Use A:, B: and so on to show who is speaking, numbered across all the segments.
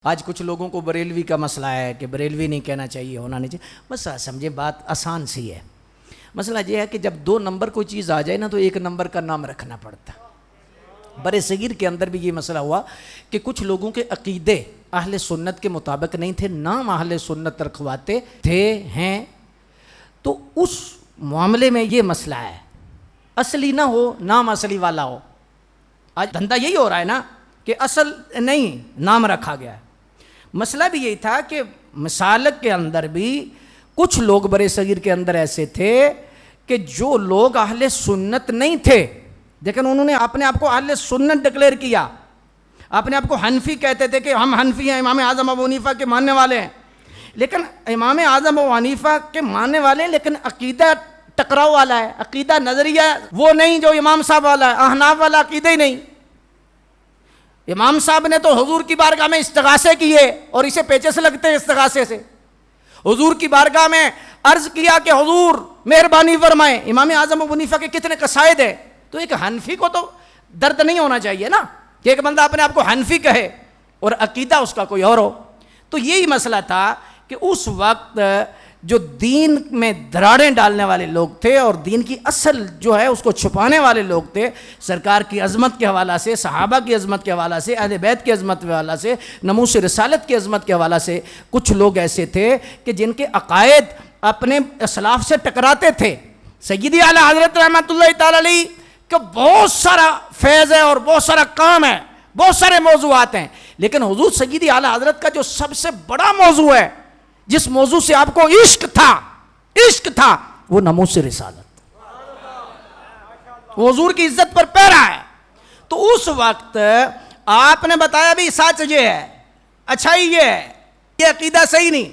A: आज कुछ लोगों को बरेलवी का मसला है कि बरेलवी नहीं कहना चाहिए, होना नहीं चाहिए। बस समझे, बात आसान सी है। मसला ये है कि जब दो नंबर कोई चीज़ आ जाए ना तो एक नंबर का नाम रखना पड़ता। बरे सगीर के अंदर भी ये मसला हुआ कि कुछ लोगों के अकीदे अहले सुन्नत के मुताबिक नहीं थे, नाम अहले सुन्नत रखवाते थे हैं। तो उस मामले में ये मसला है, असली ना हो, नाम असली वाला हो। आज धंधा यही हो रहा है ना कि असल नहीं नाम रखा गया है। मसला भी यही था कि मिसालक के अंदर भी कुछ लोग बरे सगीर के अंदर ऐसे थे कि जो लोग अहले सुन्नत नहीं थे, लेकिन उन्होंने अपने आप को अहले सुन्नत डिक्लेयर किया, अपने आप को हनफी कहते थे कि हम हनफी हैं, इमाम आज़म अबू हनीफा के मानने वाले हैं। लेकिन इमाम आज़म अबू हनीफा के मानने वाले हैं, लेकिन अकीदा टकराव वाला है, अकीदा नज़रिया वो नहीं जो इमाम साहब वाला है, अहनाफ वाला अकीदा ही नहीं। इमाम साहब ने तो हुजूर की बारगाह में इस्तिगासे किए और इसे पेचे से लगते हैं इस्तिगासे से। हुजूर की बारगाह में अर्ज किया कि हुजूर मेहरबानी फरमाएं। इमाम आज़म अबू हनीफा के कितने कसायद है। तो एक हनफी को तो दर्द नहीं होना चाहिए ना कि एक बंदा अपने आप को हनफी कहे और अकीदा उसका कोई और हो। तो यही मसला था कि उस वक्त जो दीन में दरारें डालने वाले लोग थे और दीन की असल जो है उसको छुपाने वाले लोग थे, सरकार की अज़मत के हवाला से, सहाबा की अज़मत के हवाला से, अहले बैत की अज़मत के हवाला से, नमूस रिसालत की अज़मत के हवाला से कुछ लोग ऐसे थे कि जिनके अकायद अपने असलाफ से टकराते थे। सय्यदी आला हज़रत रहमतुल्लाह तआला अलैह का बहुत सारा फैज़ है और बहुत सारा काम है, बहुत सारे मौज़ूआत हैं, लेकिन हुज़ूर सय्यदी आला हज़रत का जो सबसे बड़ा मौजू है, जिस मौजू से आपको इश्क था वो नमूस रिसालत, हुजूर की इज्जत पर पैरा है। तो उस वक्त आपने बताया भी सच ये है, अच्छाई ये है, ये अकीदा सही नहीं।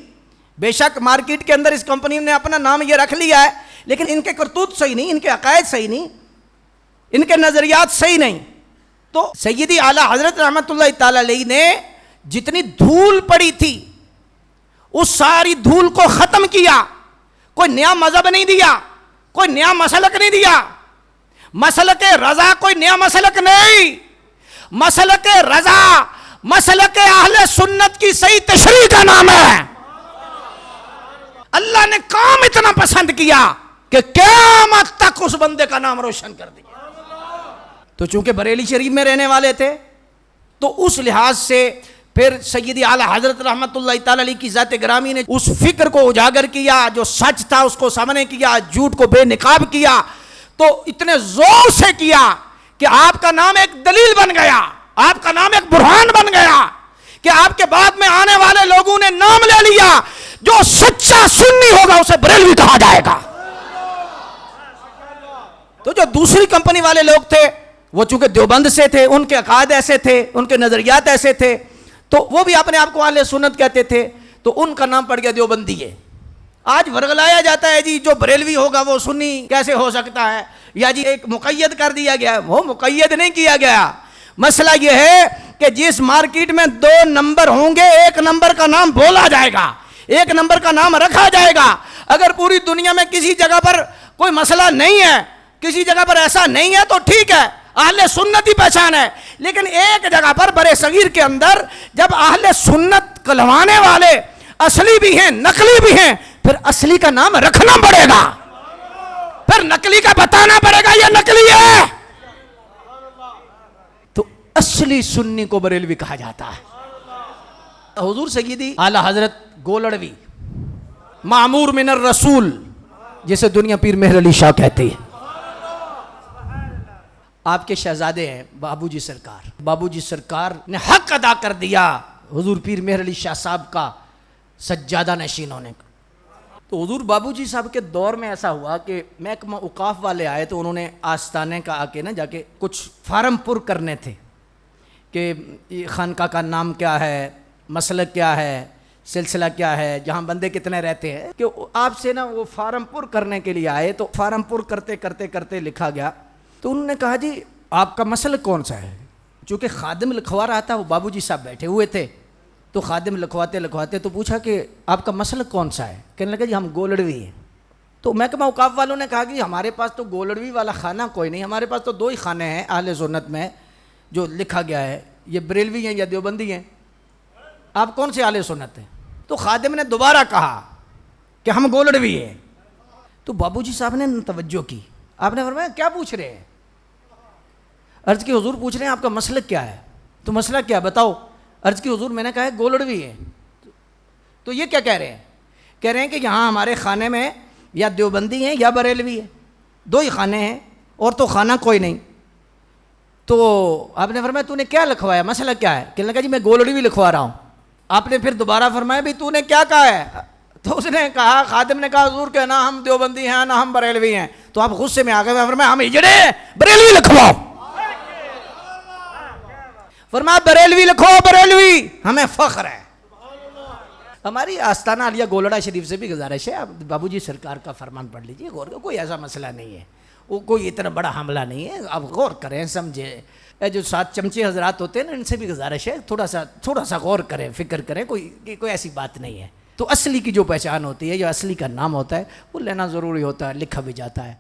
A: बेशक मार्केट के अंदर इस कंपनी ने अपना नाम ये रख लिया है, लेकिन इनके करतूत सही नहीं, इनके अकायद सही नहीं, इनके नजरियात सही नहीं। तो सय्यदी आला हजरत रहमतुल्लाह तआला अलैह ने जितनी धूल पड़ी थी उस सारी धूल को खत्म किया। कोई नया मजहब नहीं दिया, कोई नया मसलक नहीं दिया। मसलक रजा कोई नया मसलक नहीं, मसलक रजा मसलक अहले सुन्नत की सही तशरीह का नाम है। अल्लाह ने काम इतना पसंद किया कि क़यामत तक उस बंदे का नाम रोशन कर दिया। तो चूंकि बरेली शरीफ में रहने वाले थे तो उस लिहाज से फिर सय्यदी आला हज़रत रहमतुल्लाह तआला अलैह की ज़ात ग्रामी ने उस फिक्र को उजागर किया, जो सच था उसको सामने किया, झूठ को बेनकाब किया। तो इतने जोर से किया कि आपका नाम एक दलील बन गया, आपका नाम एक बुरहान बन गया कि आपके बाद में आने वाले लोगों ने नाम ले लिया, जो सच्चा सुन्नी होगा उसे बरेलवी कहा जाएगा। तो जो दूसरी कंपनी वाले लोग थे वो चूंकि देवबंद से थे, उनके अकायद ऐसे थे, उनके नजरियात ऐसे थे, तो वो भी अपने आप को अहले सुन्नत कहते थे, तो उनका नाम पड़ गया देवबंदी है। आज वर्गलाया जाता है जी जो बरेलवी होगा वो सुन्नी कैसे हो सकता है, या जी एक मुक़य्यद कर दिया गया। वो मुक़य्यद नहीं किया गया। मसला ये है कि जिस मार्केट में दो नंबर होंगे, एक नंबर का नाम बोला जाएगा, एक नंबर का नाम रखा जाएगा। अगर पूरी दुनिया में किसी जगह पर कोई मसला नहीं है, किसी जगह पर ऐसा नहीं है तो ठीक है, अहले सुन्नत ही पहचान है। लेकिन एक जगह पर बरे सगीर के अंदर जब अहले सुन्नत कहलवाने वाले असली भी हैं, नकली भी हैं, फिर असली का नाम रखना पड़ेगा, फिर नकली का बताना पड़ेगा ये नकली है। तो असली सुन्नी को बरेलवी कहा जाता है। हुजूर सय्यदी आला हजरत गोलड़वी मामूर मिनर रसूल, जिसे दुनिया पीर मेहर अली शाह कहती है, आपके शहजादे हैं बाबूजी सरकार। बाबूजी सरकार ने हक अदा कर दिया हुजूर पीर मेहर अली शाह साहब का सज्जादा नशीन होने का। तो हुजूर बाबूजी साहब के दौर में ऐसा हुआ कि महकमा औकाफ वाले आए तो उन्होंने आस्ताने का आके ना जाके कुछ फार्म पुर करने थे कि खानका का नाम क्या है, मसलक क्या है, सिलसिला क्या है, जहाँ बंदे कितने रहते हैं, कि आपसे ना वो फार्म पुर करने के लिए आए। तो फार्म पुर करते करते करते लिखा गया। तो उन्होंने कहा जी आपका मसलक कौन सा है। चूँकि खादिम लिखवा रहा था, वो बाबूजी साहब बैठे हुए थे, तो खादिम लिखवाते लिखवाते तो पूछा कि आपका मसलक कौन सा है। कहने लगा जी हम गोलड़वी हैं। तो महकमा औकाफ वालों ने कहा कि हमारे पास तो गोलड़वी वाला खाना कोई नहीं, हमारे पास तो दो ही खाने हैं अहले सुन्नत में जो लिखा गया है, ये बरेलवी हैं या देवबंदी हैं। आप कौन से आले सुन्नत हैं? तो खादिम ने दोबारा कहा कि हम गोलड़वी हैं। तो बाबूजी साहब ने तवज्जो की, आपने फरमाया क्या पूछ रहे हैं? अर्ज की हुजूर पूछ रहे हैं आपका मसलक क्या है? तो मसला क्या बताओ? अर्ज की हुजूर मैंने कहा है गोलड़वी है। तो ये क्या कह रहे हैं? कह रहे हैं कि यहाँ हमारे खाने में या देवबंदी हैं या बरेलवी है, दो ही खाने हैं और तो खाना कोई नहीं। तो आपने फरमाया तूने क्या लिखवाया, मसला क्या है? कहने लगा जी मैं गोलड़वी लिखवा रहा हूँ। आपने फिर दोबारा फरमाया भी तूने क्या कहा है? तो उसने कहा, खादिम ने कहा हुजूर के ना हम देवबंदी हैं ना हम बरेलवी हैं। तो आप गुस्से में आ गए, फरमाया हम हिजड़े बरेलवी लिखवाओ। फरमाया बरेलवी लिखो, बरेलवी हमें फख्र है। हमारी आस्ताना आलिया गोलड़ा शरीफ से भी गुजारिश है, आप बाबूजी सरकार का फरमान पढ़ लीजिए, गौर का कोई ऐसा मसला नहीं है, वो कोई इतना बड़ा हमला नहीं है, आप गौर करें समझे। जो 7 चमचे हजरात होते हैं ना, इनसे भी गुजारिश है थोड़ा सा गौर करें, फिक्र करें, कोई ऐसी बात नहीं है। तो असली की जो पहचान होती है या असली का नाम होता है वो लेना ज़रूरी होता है, लिखा भी जाता है।